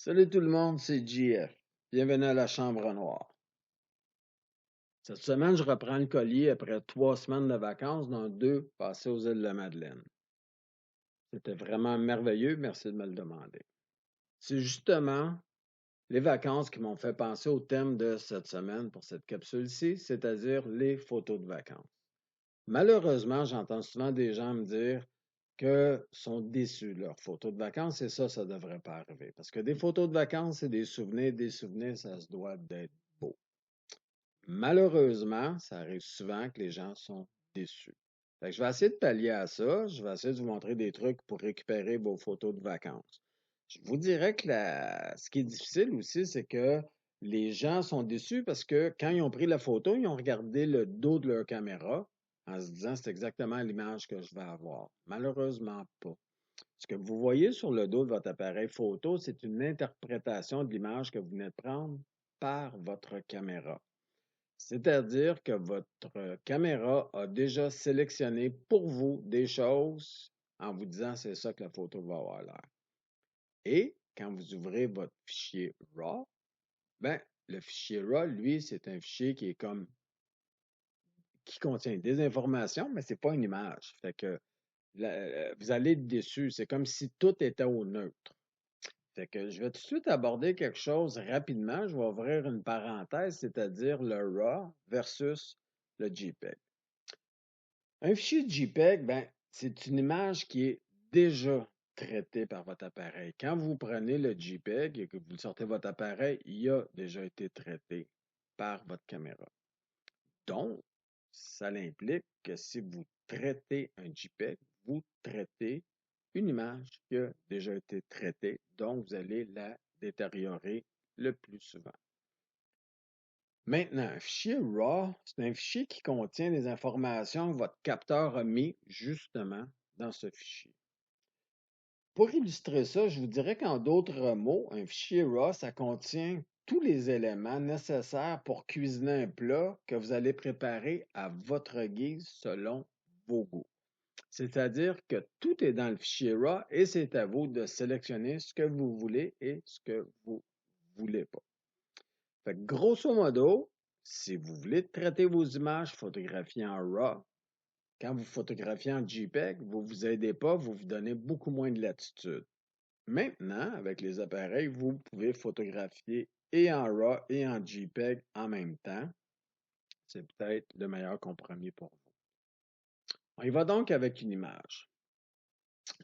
Salut tout le monde, c'est JF. Bienvenue à la Chambre Noire. Cette semaine, je reprends le collier après 3 semaines de vacances, dont 2 passées aux îles de la Madeleine. C'était vraiment merveilleux, merci de me le demander. C'est justement les vacances qui m'ont fait penser au thème de cette semaine pour cette capsule-ci, c'est-à-dire les photos de vacances. Malheureusement, j'entends souvent des gens me dire que sont déçus de leurs photos de vacances et ça ne devrait pas arriver. Parce que des photos de vacances, c'est des souvenirs, ça se doit d'être beau. Malheureusement, ça arrive souvent que les gens sont déçus. Fait que je vais essayer de pallier à ça. Je vais essayer de vous montrer des trucs pour récupérer vos photos de vacances. Je vous dirais que ce qui est difficile aussi, c'est que les gens sont déçus parce que quand ils ont pris la photo, ils ont regardé le dos de leur caméra en se disant c'est exactement l'image que je vais avoir. Malheureusement pas. Ce que vous voyez sur le dos de votre appareil photo, c'est une interprétation de l'image que vous venez de prendre par votre caméra. C'est-à-dire que votre caméra a déjà sélectionné pour vous des choses en vous disant c'est ça que la photo va avoir l'air. Et quand vous ouvrez votre fichier RAW, ben, le fichier RAW, lui, c'est un fichier qui contient des informations, mais c'est pas une image. Fait que vous allez être déçu. C'est comme si tout était au neutre. Fait que je vais tout de suite aborder quelque chose rapidement. Je vais ouvrir une parenthèse, c'est-à-dire le RAW versus le JPEG. Un fichier JPEG, ben, c'est une image qui est déjà traitée par votre appareil. Quand vous prenez le JPEG et que vous sortez votre appareil, il a déjà été traité par votre caméra. Donc, ça implique que si vous traitez un JPEG, vous traitez une image qui a déjà été traitée, donc vous allez la détériorer le plus souvent. Maintenant, un fichier RAW, c'est un fichier qui contient les informations que votre capteur a mis justement dans ce fichier. Pour illustrer ça, je vous dirais qu'en d'autres mots, un fichier RAW, ça contient tous les éléments nécessaires pour cuisiner un plat que vous allez préparer à votre guise selon vos goûts. C'est-à-dire que tout est dans le fichier RAW et c'est à vous de sélectionner ce que vous voulez et ce que vous ne voulez pas. Fait que grosso modo, si vous voulez traiter vos images photographiées en RAW, quand vous photographiez en JPEG, vous ne vous aidez pas, vous vous donnez beaucoup moins de latitude. Maintenant, avec les appareils, vous pouvez photographier et en RAW et en JPEG en même temps. C'est peut-être le meilleur compromis pour vous. On y va donc avec une image.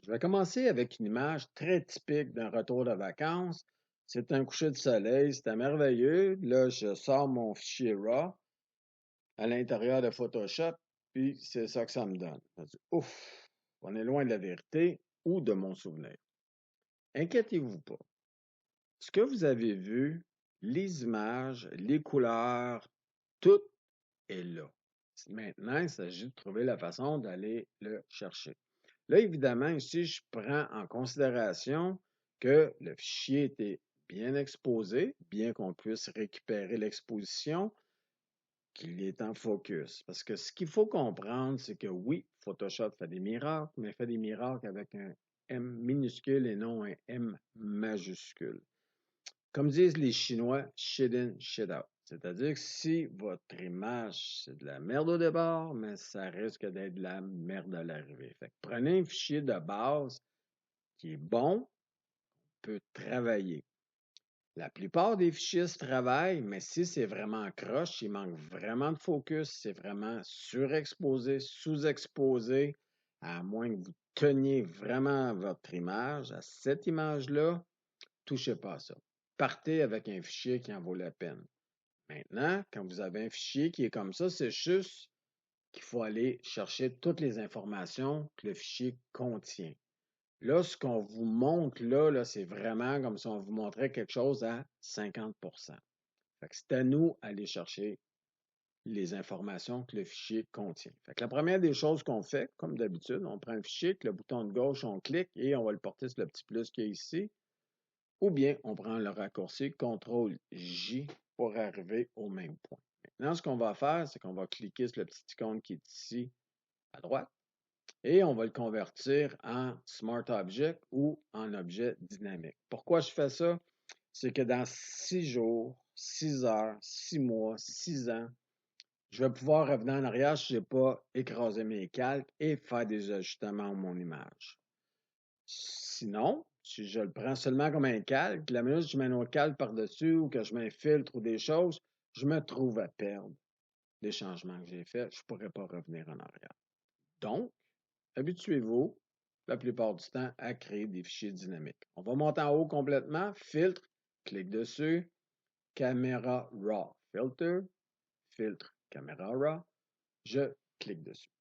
Je vais commencer avec une image très typique d'un retour de vacances. C'est un coucher de soleil, c'était merveilleux. Là, je sors mon fichier RAW à l'intérieur de Photoshop, puis c'est ça que ça me donne. Je me dis, ouf, on est loin de la vérité ou de mon souvenir. Inquiétez-vous pas. Ce que vous avez vu, les images, les couleurs, tout est là. Maintenant, il s'agit de trouver la façon d'aller le chercher. Là, évidemment, ici, je prends en considération que le fichier était bien exposé, bien qu'on puisse récupérer l'exposition, qu'il est en focus. Parce que ce qu'il faut comprendre, c'est que oui, Photoshop fait des miracles, mais fait des miracles avec un M minuscule et non un M majuscule. Comme disent les Chinois, shit in, shit out. C'est-à-dire que si votre image, c'est de la merde au départ, mais ça risque d'être de la merde à l'arrivée. Fait que prenez un fichier de base qui est bon, peut travailler. La plupart des fichiers se travaillent, mais si c'est vraiment croche, il manque vraiment de focus, c'est vraiment surexposé, sous-exposé, à moins que vous teniez vraiment votre image, à cette image-là, touchez pas à ça. Partez avec un fichier qui en vaut la peine. Maintenant, quand vous avez un fichier qui est comme ça, c'est juste qu'il faut aller chercher toutes les informations que le fichier contient. Là, ce qu'on vous montre là, c'est vraiment comme si on vous montrait quelque chose à 50 Fait que c'est à nous d'aller chercher les informations que le fichier contient. Fait que la première des choses qu'on fait, comme d'habitude, on prend un fichier, avec le bouton de gauche, on clique et on va le porter sur le petit plus qui est ici. Ou bien on prend le raccourci CTRL-J pour arriver au même point. Maintenant, ce qu'on va faire, c'est qu'on va cliquer sur le petit icône qui est ici à droite et on va le convertir en Smart Object ou en objet dynamique. Pourquoi je fais ça? c'est que dans 6 jours, 6 heures, 6 mois, 6 ans, je vais pouvoir revenir en arrière si je n'ai pas écrasé mes calques et faire des ajustements à mon image. Sinon, si je le prends seulement comme un calque, la minute que je mets un autre calque par-dessus ou que je mets un filtre ou des choses, je me trouve à perdre les changements que j'ai faits. Je ne pourrais pas revenir en arrière. Donc, habituez-vous, la plupart du temps, à créer des fichiers dynamiques. On va monter en haut complètement, filtre, clique dessus, caméra RAW, filter, filtre, caméra RAW, je clique dessus.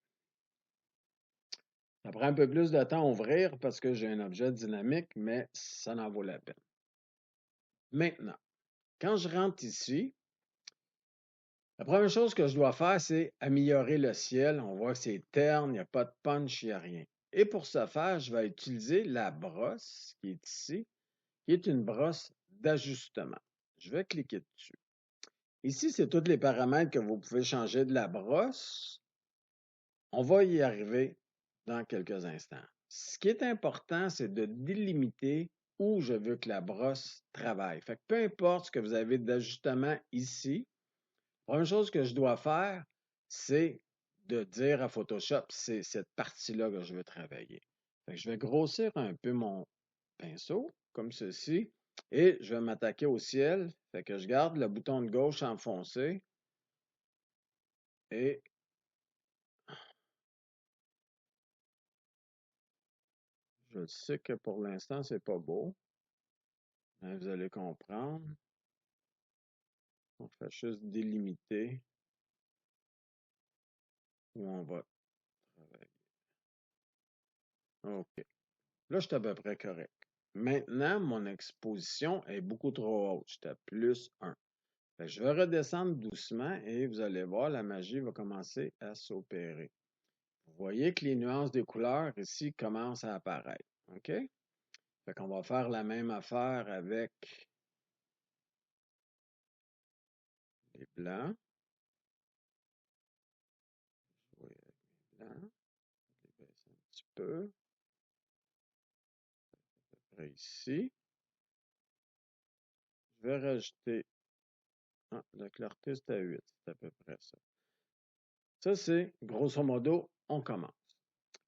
Ça prend un peu plus de temps à ouvrir parce que j'ai un objet dynamique, mais ça en vaut la peine. Maintenant, quand je rentre ici, la première chose que je dois faire, c'est améliorer le ciel. On voit que c'est terne, il n'y a pas de punch, il n'y a rien. Et pour ce faire, je vais utiliser la brosse qui est ici, qui est une brosse d'ajustement. Je vais cliquer dessus. Ici, c'est tous les paramètres que vous pouvez changer de la brosse. On va y arriver dans quelques instants. Ce qui est important, c'est de délimiter où je veux que la brosse travaille. Fait que peu importe ce que vous avez d'ajustement ici, la première chose que je dois faire, c'est de dire à Photoshop, c'est cette partie-là que je veux travailler. Fait que je vais grossir un peu mon pinceau, comme ceci, et je vais m'attaquer au ciel. Fait que je garde le bouton de gauche enfoncé et je sais que pour l'instant, c'est pas beau, mais vous allez comprendre. On fait juste délimiter où on va travailler. OK. Là, je suis à peu près correct. Maintenant, mon exposition est beaucoup trop haute. J'étais à plus 1. Je vais redescendre doucement et vous allez voir, la magie va commencer à s'opérer. Vous voyez que les nuances des couleurs ici commencent à apparaître. OK? Fait qu'on va faire la même affaire avec les blancs. Vous voyez avec les blancs. Je vais baisser un petit peu. Après ici. Je vais rajouter. Ah, la clarté, c'est à 8. C'est à peu près ça. Ça, c'est grosso modo, on commence.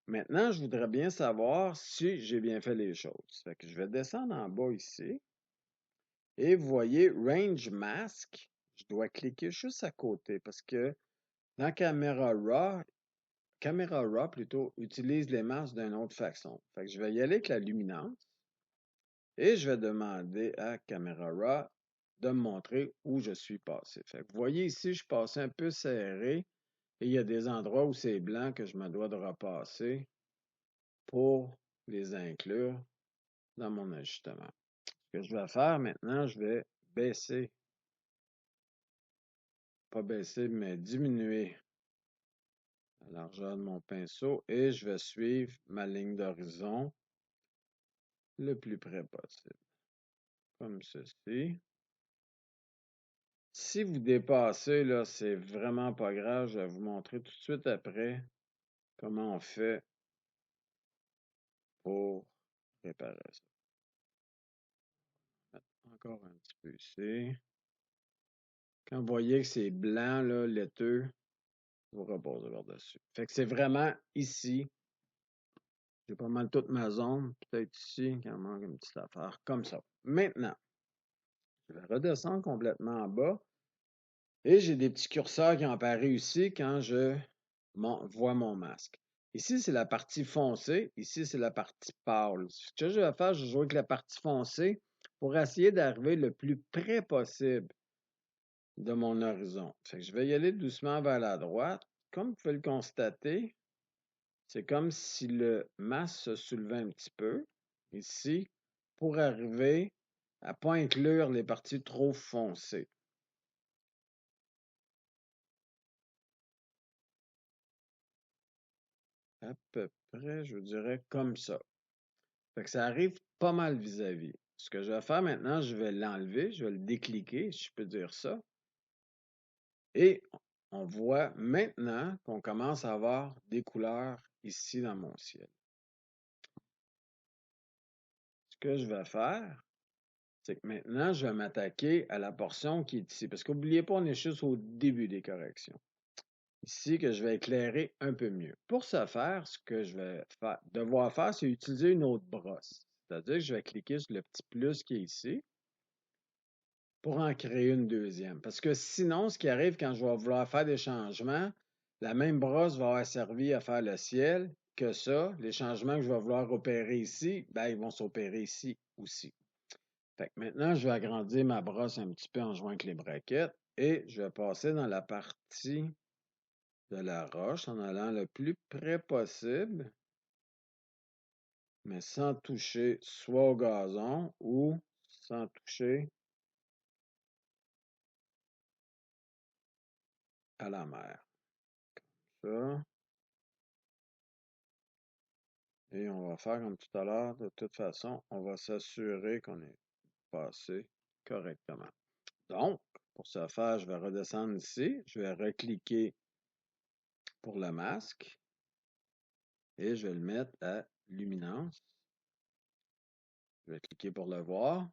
Maintenant, je voudrais bien savoir si j'ai bien fait les choses. Fait que je vais descendre en bas ici. Et vous voyez, Range Mask, je dois cliquer juste à côté parce que dans Camera Raw plutôt, utilise les masques d'une autre façon. Fait que je vais y aller avec la luminance et je vais demander à Camera Raw de me montrer où je suis passé. Fait que vous voyez ici, je suis passé un peu serré et il y a des endroits où c'est blanc que je me dois de repasser pour les inclure dans mon ajustement. Ce que je vais faire maintenant, je vais baisser, pas baisser, mais diminuer la largeur de mon pinceau et je vais suivre ma ligne d'horizon le plus près possible, comme ceci. Si vous dépassez, là, c'est vraiment pas grave. Je vais vous montrer tout de suite après comment on fait pour réparer ça. Encore un petit peu ici. Quand vous voyez que c'est blanc, là, laiteux, vous reposez par-dessus. Fait que c'est vraiment ici. J'ai pas mal toute ma zone. Peut-être ici, qu'il en manque une petite affaire. Comme ça. Maintenant, je vais redescendre complètement en bas. Et j'ai des petits curseurs qui ont apparu ici quand je vois mon masque. Ici, c'est la partie foncée. Ici, c'est la partie pâle. Ce que je vais faire, je vais jouer avec la partie foncée pour essayer d'arriver le plus près possible de mon horizon. Fait que je vais y aller doucement vers la droite. Comme vous pouvez le constater, c'est comme si le masque se soulevait un petit peu ici pour arriver à ne pas inclure les parties trop foncées. À peu près, je dirais comme ça. Fait que ça arrive pas mal vis-à-vis. Ce que je vais faire maintenant, je vais l'enlever, je vais le décliquer, si je peux dire ça. Et on voit maintenant qu'on commence à avoir des couleurs ici dans mon ciel. Ce que je vais faire, c'est que maintenant, je vais m'attaquer à la portion qui est ici. Parce qu'oubliez pas, on est juste au début des corrections. Ici, que je vais éclairer un peu mieux. Pour ce faire, ce que je vais devoir faire, c'est utiliser une autre brosse. C'est-à-dire que je vais cliquer sur le petit plus qui est ici pour en créer une deuxième. Parce que sinon, ce qui arrive quand je vais vouloir faire des changements, la même brosse va avoir servi à faire le ciel que ça. Les changements que je vais vouloir opérer ici, ben, ils vont s'opérer ici aussi. Fait que maintenant, je vais agrandir ma brosse un petit peu en jouant avec les braquettes et je vais passer dans la partie de la roche en allant le plus près possible, mais sans toucher soit au gazon ou sans toucher à la mer. Ça. Et on va faire comme tout à l'heure. De toute façon, on va s'assurer qu'on est passé correctement. Donc, pour ce faire, je vais redescendre ici. Je vais recliquer pour le masque et je vais le mettre à luminance. Je vais cliquer pour le voir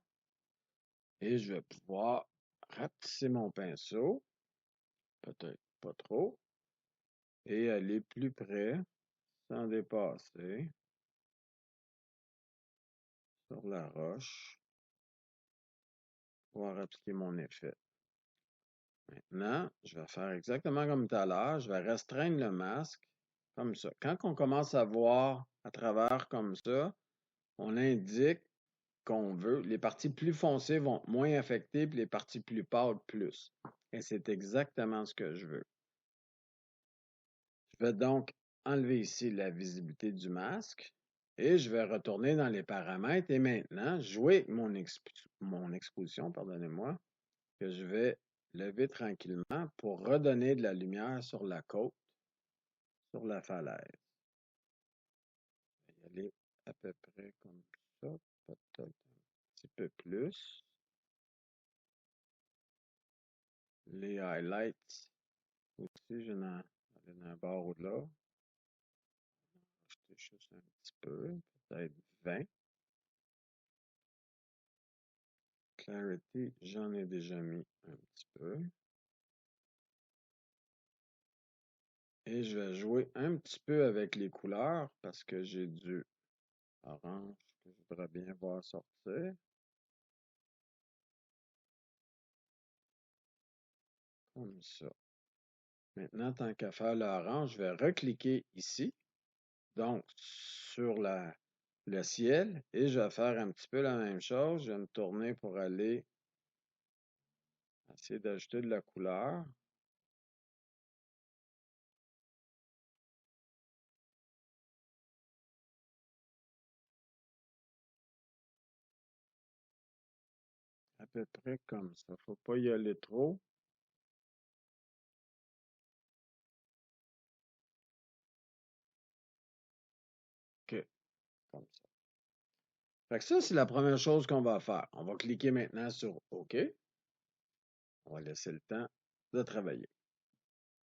et je vais pouvoir rapetisser mon pinceau, peut-être pas trop, et aller plus près sans dépasser sur la roche pour appliquer mon effet. Maintenant, je vais faire exactement comme tout à l'heure. Je vais restreindre le masque comme ça. Quand on commence à voir à travers comme ça, on indique qu'on veut. Les parties plus foncées vont être moins affectées, puis les parties plus pâles plus. Et c'est exactement ce que je veux. Je vais donc enlever ici la visibilité du masque et je vais retourner dans les paramètres et maintenant jouer avec mon exposition, pardonnez-moi, que je vais lever tranquillement pour redonner de la lumière sur la côte, sur la falaise. Je vais y aller à peu près comme ça, peut-être un petit peu plus. Les highlights aussi, je vais aller dans un bord au-delà. Ajouter juste un petit peu, peut-être 20. Clarity, j'en ai déjà mis un petit peu. Et je vais jouer un petit peu avec les couleurs parce que j'ai du orange que je voudrais bien voir sortir. Comme ça. Maintenant, tant qu'à faire l'orange, je vais recliquer ici, donc sur le ciel, et je vais faire un petit peu la même chose. Je vais me tourner pour aller essayer d'ajouter de la couleur. À peu près comme ça. Faut pas y aller trop. OK, comme ça. Fait que ça, c'est la première chose qu'on va faire. On va cliquer maintenant sur OK. On va laisser le temps de travailler.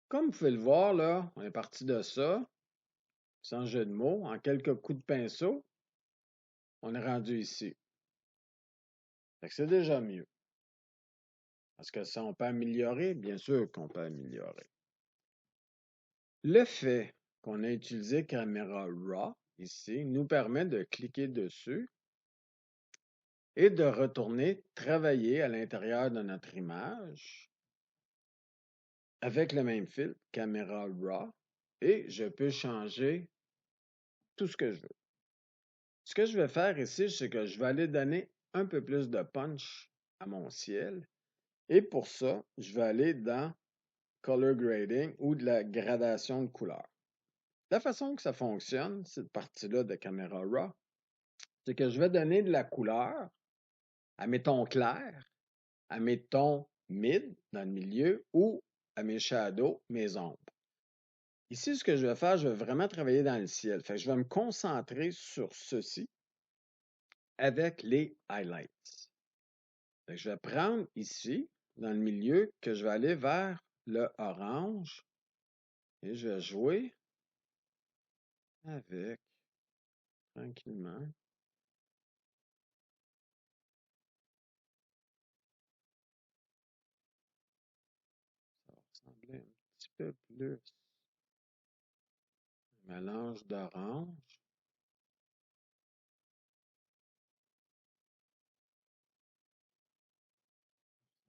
Comme vous pouvez le voir, là, on est parti de ça, sans jeu de mots, en quelques coups de pinceau, on est rendu ici. Fait que c'est déjà mieux. Est-ce que ça, on peut améliorer? Bien sûr qu'on peut améliorer. Le fait qu'on ait utilisé Camera Raw ici nous permet de cliquer dessus et de retourner travailler à l'intérieur de notre image avec le même filtre, Camera Raw, et je peux changer tout ce que je veux. Ce que je vais faire ici, c'est que je vais aller donner un peu plus de punch à mon ciel. Et pour ça, je vais aller dans Color Grading ou de la gradation de couleurs. La façon que ça fonctionne, cette partie-là de Camera Raw, c'est que je vais donner de la couleur à mes tons clairs, à mes tons mid dans le milieu ou à mes shadows, mes ombres. Ici, ce que je vais faire, je vais vraiment travailler dans le ciel. Fait que je vais me concentrer sur ceci avec les highlights. Fait que je vais prendre ici, dans le milieu, que je vais aller vers le orange et je vais jouer avec tranquillement. Ressembler un petit peu plus. Mélange d'orange.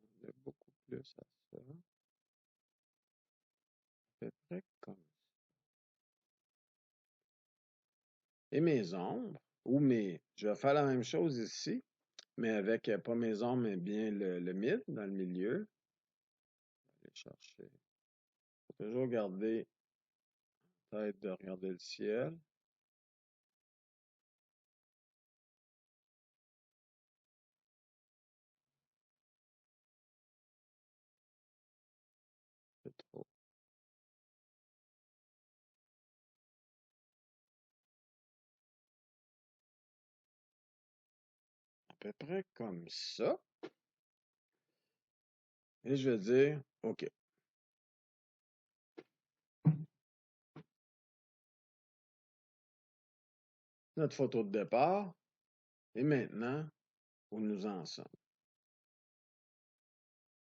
Ressembler beaucoup plus à ça. À peu près comme ça. Et mes ombres, je vais faire la même chose ici, mais avec pas mes ombres, mais bien le mid dans le milieu. Je vais aller chercher. Faut toujours garder tête de regarder le ciel. C'est trop. À peu près comme ça. Et je vais dire, OK, notre photo de départ. Et maintenant, où nous en sommes.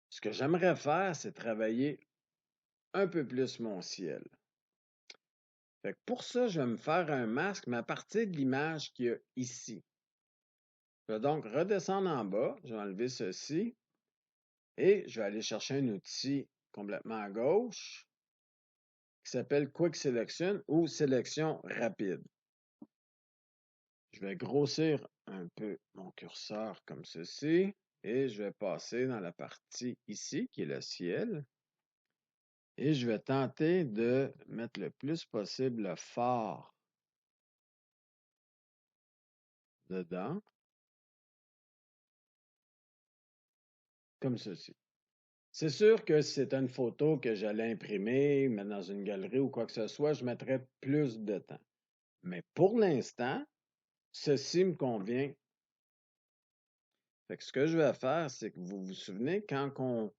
Ce que j'aimerais faire, c'est travailler un peu plus mon ciel. Fait que pour ça, je vais me faire un masque, mais à partir de l'image qu'il y a ici. Je vais donc redescendre en bas, je vais enlever ceci et je vais aller chercher un outil complètement à gauche qui s'appelle Quick Selection ou sélection rapide. Je vais grossir un peu mon curseur comme ceci et je vais passer dans la partie ici qui est le ciel et je vais tenter de mettre le plus possible le phare dedans comme ceci. C'est sûr que si c'était une photo que j'allais imprimer, mettre dans une galerie ou quoi que ce soit, je mettrais plus de temps. Mais pour l'instant, ceci me convient. Fait que ce que je vais faire, c'est que vous vous souvenez, quand on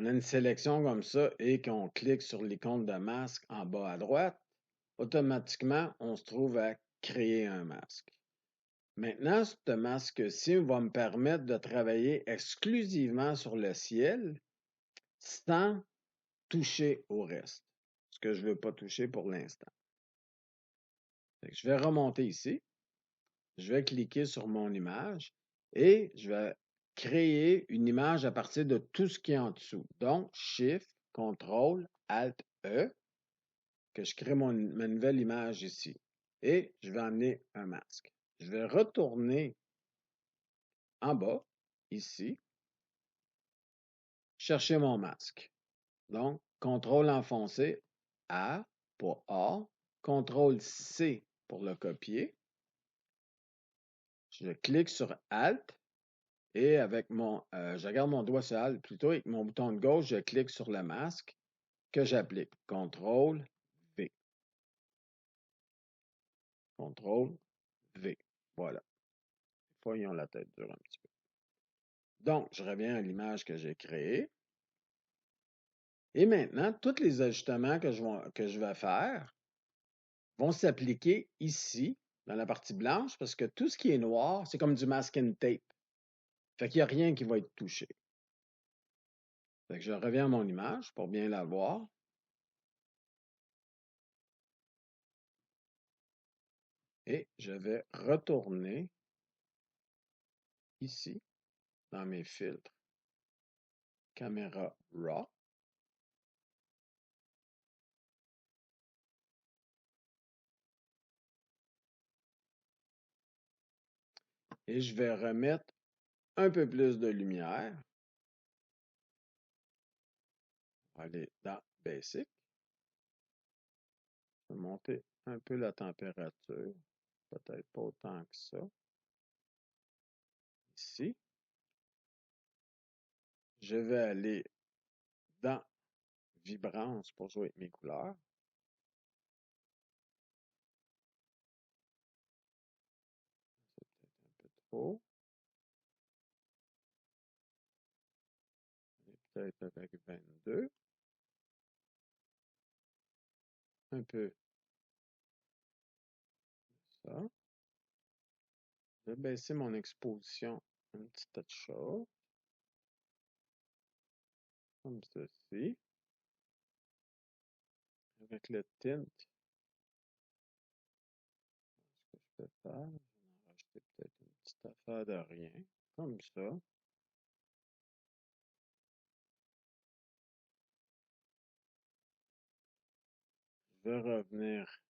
a une sélection comme ça et qu'on clique sur l'icône de masque en bas à droite, automatiquement, on se trouve à créer un masque. Maintenant, ce masque-ci va me permettre de travailler exclusivement sur le ciel sans toucher au reste, ce que je ne veux pas toucher pour l'instant. Je vais remonter ici, je vais cliquer sur mon image et je vais créer une image à partir de tout ce qui est en dessous. Donc, Shift, Contrôle, Alt, E, que je crée ma nouvelle image ici. Et je vais amener un masque. Je vais retourner en bas, ici, chercher mon masque. Donc, CTRL enfoncé, A pour A, CTRL C pour le copier. Je clique sur Alt et avec je garde mon doigt sur Alt plutôt, avec mon bouton de gauche, je clique sur le masque que j'applique. CTRL V. CTRL V. Voilà. Des fois, ils ont la tête dure un petit peu. Donc, je reviens à l'image que j'ai créée. Et maintenant, tous les ajustements que je vais faire vont s'appliquer ici, dans la partie blanche, parce que tout ce qui est noir, c'est comme du masking tape. Fait qu'il n'y a rien qui va être touché. Fait que je reviens à mon image pour bien la voir. Et je vais retourner ici, dans mes filtres, caméra RAW. Et je vais remettre un peu plus de lumière. On va aller dans Basic. Je vais monter un peu la température. Peut-être pas autant que ça. Ici. Je vais aller dans Vibrance pour jouer avec mes couleurs. C'est peut-être un peu trop. Peut-être avec 22. Un peu ça. Je vais baisser mon exposition un petit tas de choses. Comme ceci. avec le tint, ce que je peux faire, je vais en rajouter peut-être une petite affaire de rien, comme ça. Je vais revenir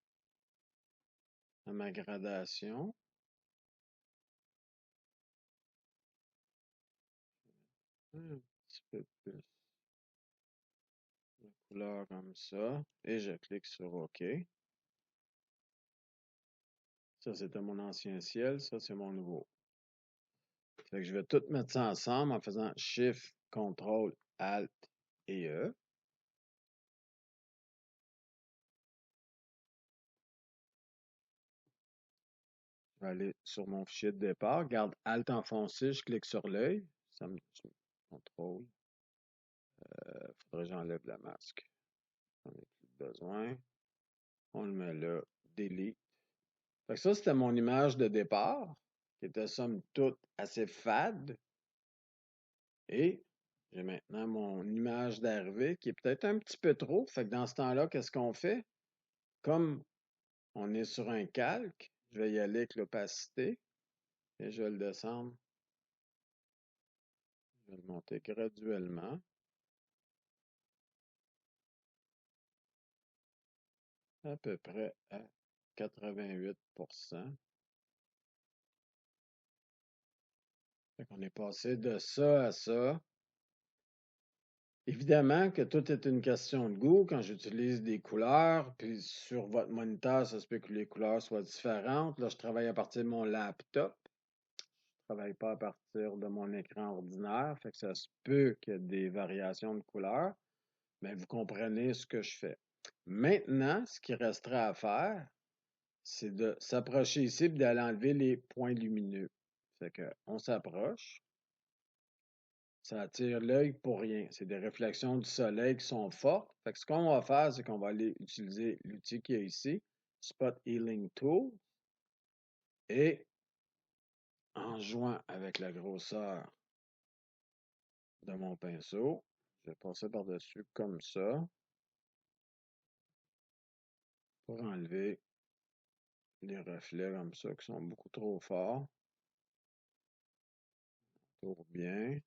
à ma gradation. Un petit peu plus de couleur comme ça. Et je clique sur OK. Ça, c'était mon ancien ciel. Ça, c'est mon nouveau. Fait que je vais tout mettre ça ensemble en faisant Shift, Contrôle, Alt et E. Je vais aller sur mon fichier de départ. Garde Alt enfoncé, je clique sur l'œil. Ça me contrôle. Faudrait que j'enlève la masque. On n'a plus besoin. On le met là. Delete. Fait que ça, c'était mon image de départ, qui était somme toute assez fade. Et j'ai maintenant mon image d'arrivée qui est peut-être un petit peu trop. Fait que dans ce temps-là, qu'est-ce qu'on fait? Comme on est sur un calque, je vais y aller avec l'opacité et je vais le descendre. Je vais le monter graduellement, à peu près à 88%. Fait qu'on est passé de ça à ça. Évidemment que tout est une question de goût quand j'utilise des couleurs, puis sur votre moniteur, ça se peut que les couleurs soient différentes. Là, je travaille à partir de mon laptop. Je ne travaille pas à partir de mon écran ordinaire, fait que ça se peut qu'il y ait des variations de couleurs, mais vous comprenez ce que je fais. Maintenant, ce qui restera à faire, c'est de s'approcher ici et d'aller enlever les points lumineux. Fait que on s'approche. Ça attire l'œil pour rien. C'est des réflexions du soleil qui sont fortes. Fait que ce qu'on va faire, c'est qu'on va aller utiliser l'outil qu'il y a ici, Spot Healing Tool, et en jouant avec la grosseur de mon pinceau, je vais passer par-dessus comme ça pour enlever les reflets comme ça qui sont beaucoup trop forts. Tourne bien.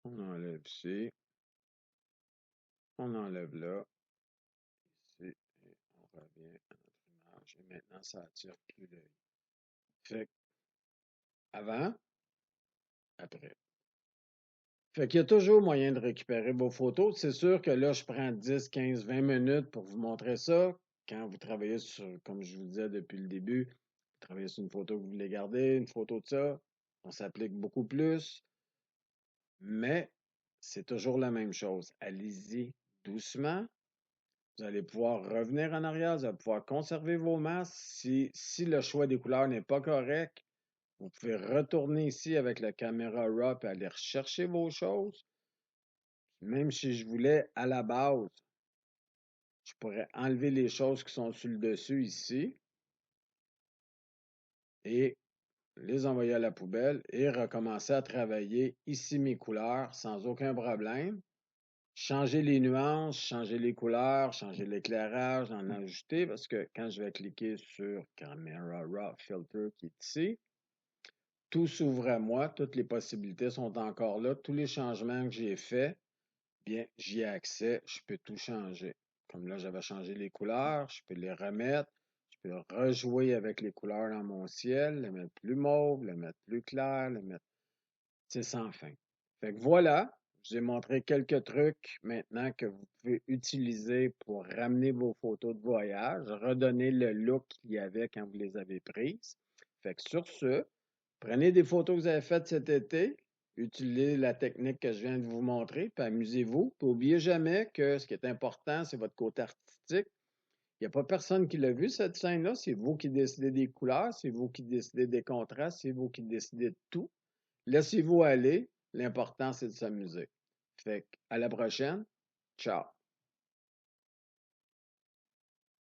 On enlève ici. On enlève là. Ici. Et on revient à notre image. Et maintenant, ça attire plus l'œil. Fait que avant, après. Fait qu'il y a toujours moyen de récupérer vos photos. C'est sûr que là, je prends 10, 15, 20 minutes pour vous montrer ça. Quand vous travaillez sur, comme je vous disais depuis le début, vous travaillez sur une photo que vous voulez garder, une photo de ça, on s'applique beaucoup plus. Mais c'est toujours la même chose. Allez-y doucement. Vous allez pouvoir revenir en arrière, vous allez pouvoir conserver vos masques. Si le choix des couleurs n'est pas correct, vous pouvez retourner ici avec la caméra RAW et aller rechercher vos choses. Même si je voulais, à la base, je pourrais enlever les choses qui sont sur le dessus ici et les envoyer à la poubelle et recommencer à travailler ici mes couleurs sans aucun problème. Changer les nuances, changer les couleurs, changer l'éclairage, en ajouter parce que quand je vais cliquer sur Camera Raw Filter qui est ici, tout s'ouvre à moi, toutes les possibilités sont encore là, tous les changements que j'ai faits, bien, j'y ai accès, je peux tout changer. Comme là, j'avais changé les couleurs, je peux les remettre, je peux rejouer avec les couleurs dans mon ciel, les mettre plus mauve, les mettre plus clair, les mettre, c'est sans fin. Fait que voilà, je vous ai montré quelques trucs maintenant que vous pouvez utiliser pour ramener vos photos de voyage, redonner le look qu'il y avait quand vous les avez prises. Fait que sur ce, prenez des photos que vous avez faites cet été, utilisez la technique que je viens de vous montrer, puis amusez-vous. Puis n'oubliez jamais que ce qui est important, c'est votre côté artistique. Il n'y a pas personne qui l'a vu, cette scène-là. C'est vous qui décidez des couleurs, c'est vous qui décidez des contrastes, c'est vous qui décidez de tout. Laissez-vous aller. L'important, c'est de s'amuser. Fait à la prochaine. Ciao.